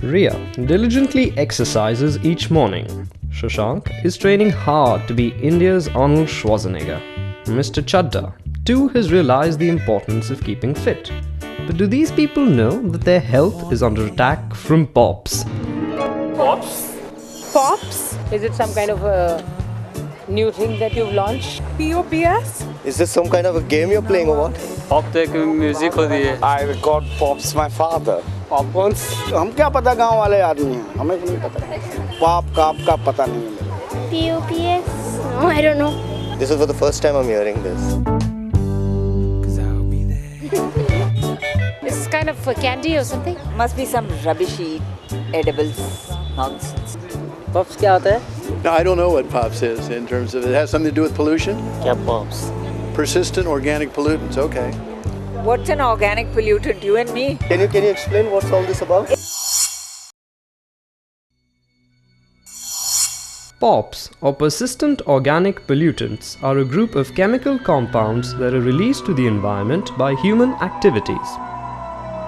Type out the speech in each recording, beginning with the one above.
Ria diligently exercises each morning. Shashank is training hard to be India's Arnold Schwarzenegger. Mr. Chadda too has realized the importance of keeping fit. But do these people know that their health is under attack from POPs? POPs? POPs? Is it some kind of a new thing that you've launched? POPs? Is this some kind of a game you're playing or what? Pop तो एक music होती है. I record pops my father. Popcorns? हम क्या पता गांव वाले आदमी हैं, हमें को नहीं पता. Pop का पता नहीं है मेरे. POPs? No, I don't know. This is for the first time I'm hearing this. It's kind of a candy or something? Must be some rubbishy edibles nonsense. Pops क्या होता है? No, I don't know what POPs is in terms of it has something to do with pollution. क्या Pops? Persistent Organic Pollutants. Okay. What's an organic pollutant? You and me? Can you explain what's all this about? POPs, or persistent organic pollutants, are a group of chemical compounds that are released to the environment by human activities.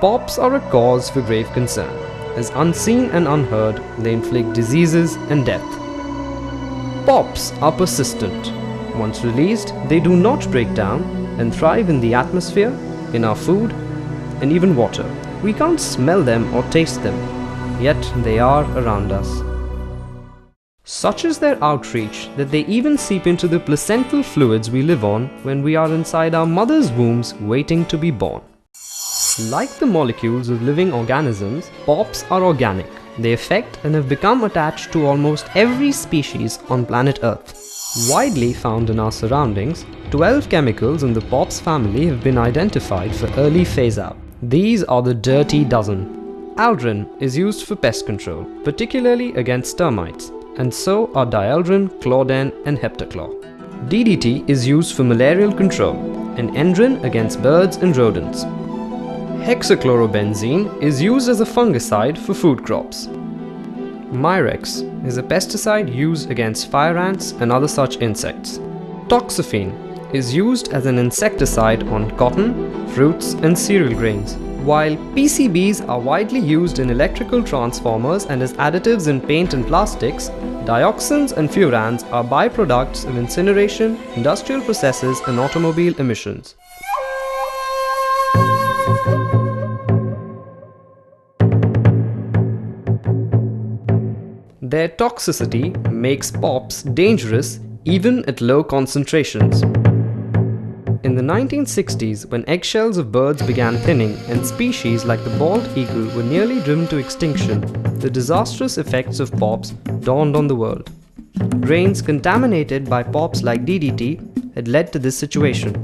POPs are a cause for grave concern, as unseen and unheard, they inflict diseases and death. POPs are persistent. Once released, they do not break down and thrive in the atmosphere, in our food, and even water. We can't smell them or taste them, yet they are around us. Such is their outreach that they even seep into the placental fluids we live on when we are inside our mother's wombs waiting to be born. Like the molecules of living organisms, POPs are organic. They affect and have become attached to almost every species on planet Earth. Widely found in our surroundings, 12 chemicals in the POPs family have been identified for early phase-out. These are the dirty dozen. Aldrin is used for pest control, particularly against termites, and so are dieldrin, chlordene and heptachlor. DDT is used for malarial control, and endrin against birds and rodents. Hexachlorobenzene is used as a fungicide for food crops. Mirex is a pesticide used against fire ants and other such insects. Toxaphene is used as an insecticide on cotton, fruits and cereal grains. While PCBs are widely used in electrical transformers and as additives in paint and plastics, dioxins and furans are byproducts of incineration, industrial processes and automobile emissions. Their toxicity makes POPs dangerous even at low concentrations. In the 1960s, when eggshells of birds began thinning and species like the bald eagle were nearly driven to extinction, the disastrous effects of POPs dawned on the world. Grains contaminated by POPs like DDT had led to this situation.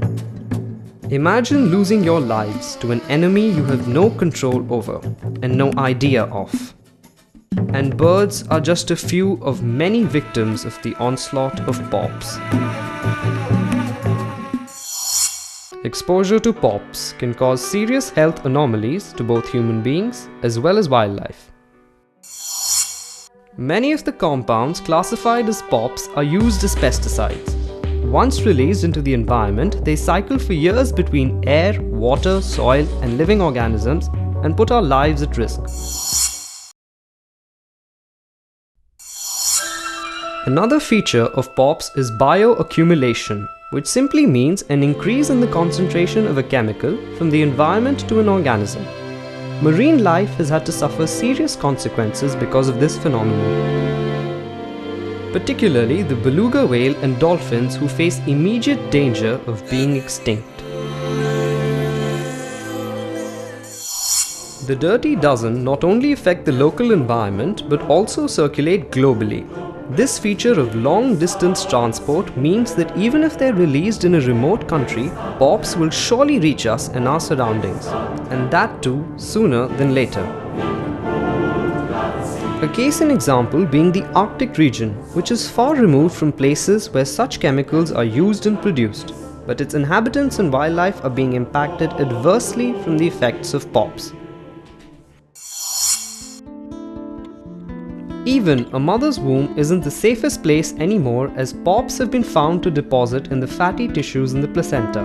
Imagine losing your lives to an enemy you have no control over and no idea of. And birds are just a few of many victims of the onslaught of POPs. Exposure to POPs can cause serious health anomalies to both human beings as well as wildlife. Many of the compounds classified as POPs are used as pesticides. Once released into the environment, they cycle for years between air, water, soil, and living organisms and put our lives at risk. Another feature of POPs is bioaccumulation, which simply means an increase in the concentration of a chemical from the environment to an organism. Marine life has had to suffer serious consequences because of this phenomenon. Particularly the beluga whale and dolphins who face immediate danger of being extinct. The dirty dozen not only affect the local environment but also circulate globally. This feature of long-distance transport means that even if they're released in a remote country, POPs will surely reach us and our surroundings, and that too sooner than later. A case in example being the Arctic region, which is far removed from places where such chemicals are used and produced, but its inhabitants and wildlife are being impacted adversely from the effects of POPs. Even a mother's womb isn't the safest place anymore, as POPs have been found to deposit in the fatty tissues in the placenta.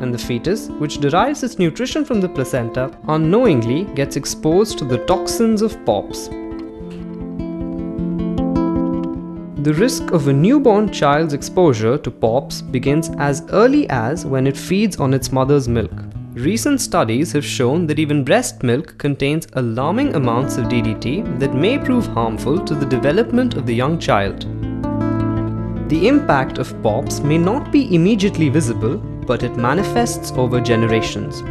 and the fetus, which derives its nutrition from the placenta, unknowingly gets exposed to the toxins of POPs. The risk of a newborn child's exposure to POPs begins as early as when it feeds on its mother's milk. Recent studies have shown that even breast milk contains alarming amounts of DDT that may prove harmful to the development of the young child. The impact of POPs may not be immediately visible, but it manifests over generations.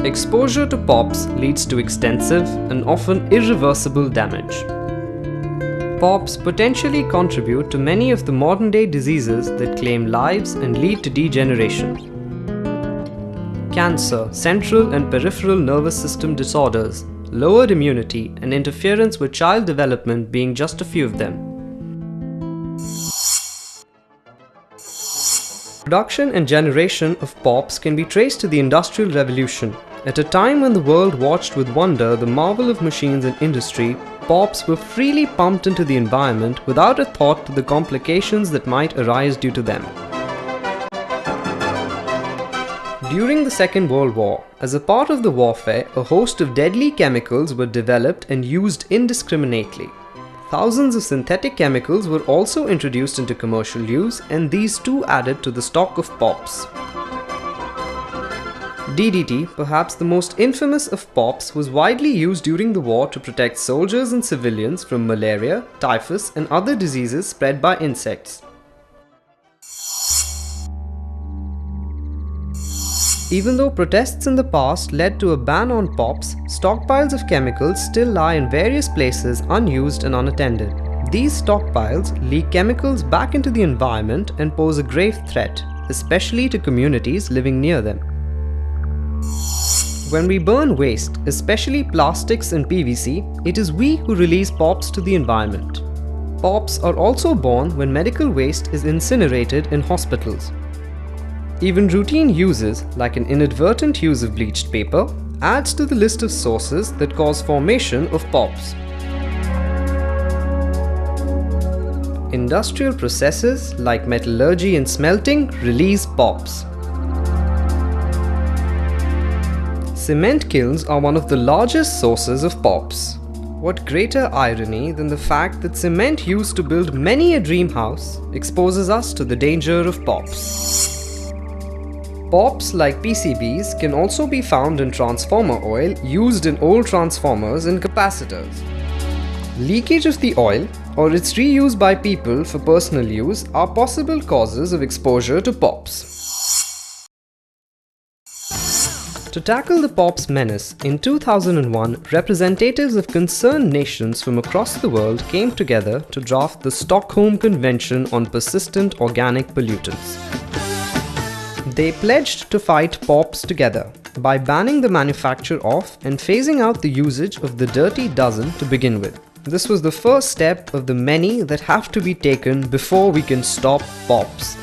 Exposure to POPs leads to extensive and often irreversible damage. POPs potentially contribute to many of the modern-day diseases that claim lives and lead to degeneration. Cancer, central and peripheral nervous system disorders, lowered immunity, and interference with child development being just a few of them. Production and generation of POPs can be traced to the Industrial Revolution. At a time when the world watched with wonder the marvel of machines and industry, POPs were freely pumped into the environment without a thought to the complications that might arise due to them. During the Second World War, as a part of the warfare, a host of deadly chemicals were developed and used indiscriminately. Thousands of synthetic chemicals were also introduced into commercial use, and these too added to the stock of POPs. DDT, perhaps the most infamous of POPs, was widely used during the war to protect soldiers and civilians from malaria, typhus, and other diseases spread by insects. Even though protests in the past led to a ban on POPs, stockpiles of chemicals still lie in various places unused and unattended. These stockpiles leak chemicals back into the environment and pose a grave threat, especially to communities living near them. When we burn waste, especially plastics and PVC, it is we who release POPs to the environment. POPs are also born when medical waste is incinerated in hospitals. Even routine uses, like an inadvertent use of bleached paper, adds to the list of sources that cause formation of POPs. Industrial processes like metallurgy and smelting release POPs. Cement kilns are one of the largest sources of POPs. What greater irony than the fact that cement used to build many a dream house exposes us to the danger of POPs. POPs like PCBs can also be found in transformer oil used in old transformers and capacitors. Leakage of the oil or its reuse by people for personal use are possible causes of exposure to POPs. To tackle the POPs menace, in 2001, representatives of concerned nations from across the world came together to draft the Stockholm Convention on Persistent Organic Pollutants. They pledged to fight POPs together by banning the manufacture of and phasing out the usage of the dirty dozen to begin with. This was the first step of the many that have to be taken before we can stop POPs.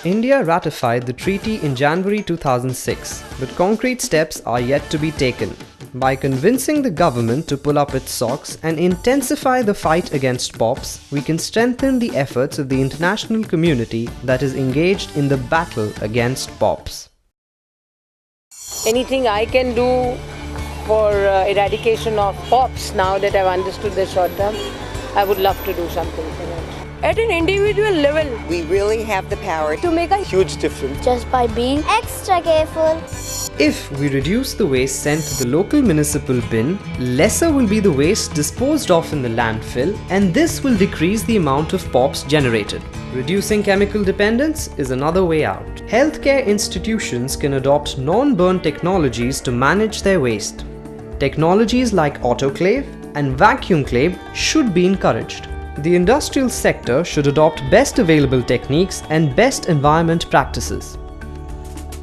India ratified the treaty in January 2006, but concrete steps are yet to be taken. By convincing the government to pull up its socks and intensify the fight against POPs, we can strengthen the efforts of the international community that is engaged in the battle against POPs. Anything I can do for eradication of POPs now that I've understood the short term, I would love to do something for that. At an individual level, We really have the power to make a Huge difference. Just by being extra careful. If we reduce the waste sent to the local municipal bin, lesser will be the waste disposed of in the landfill, and this will decrease the amount of POPs generated. Reducing chemical dependence is another way out. Healthcare institutions can adopt non-burn technologies to manage their waste. Technologies like AUTOCLAVE and vacuum-clave should be encouraged. The industrial sector should adopt best available techniques and best environment practices.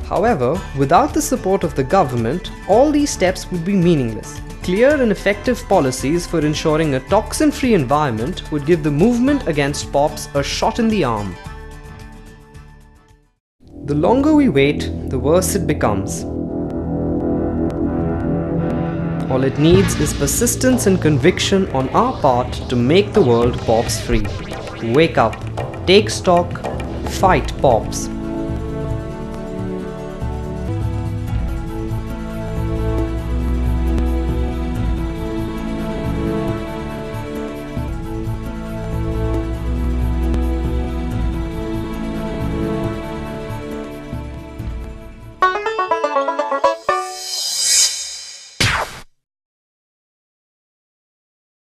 However, without the support of the government, all these steps would be meaningless. Clear and effective policies for ensuring a toxin-free environment would give the movement against POPs a shot in the arm. The longer we wait, the worse it becomes. All it needs is persistence and conviction on our part to make the world POPs free. Wake up, take stock, fight POPs.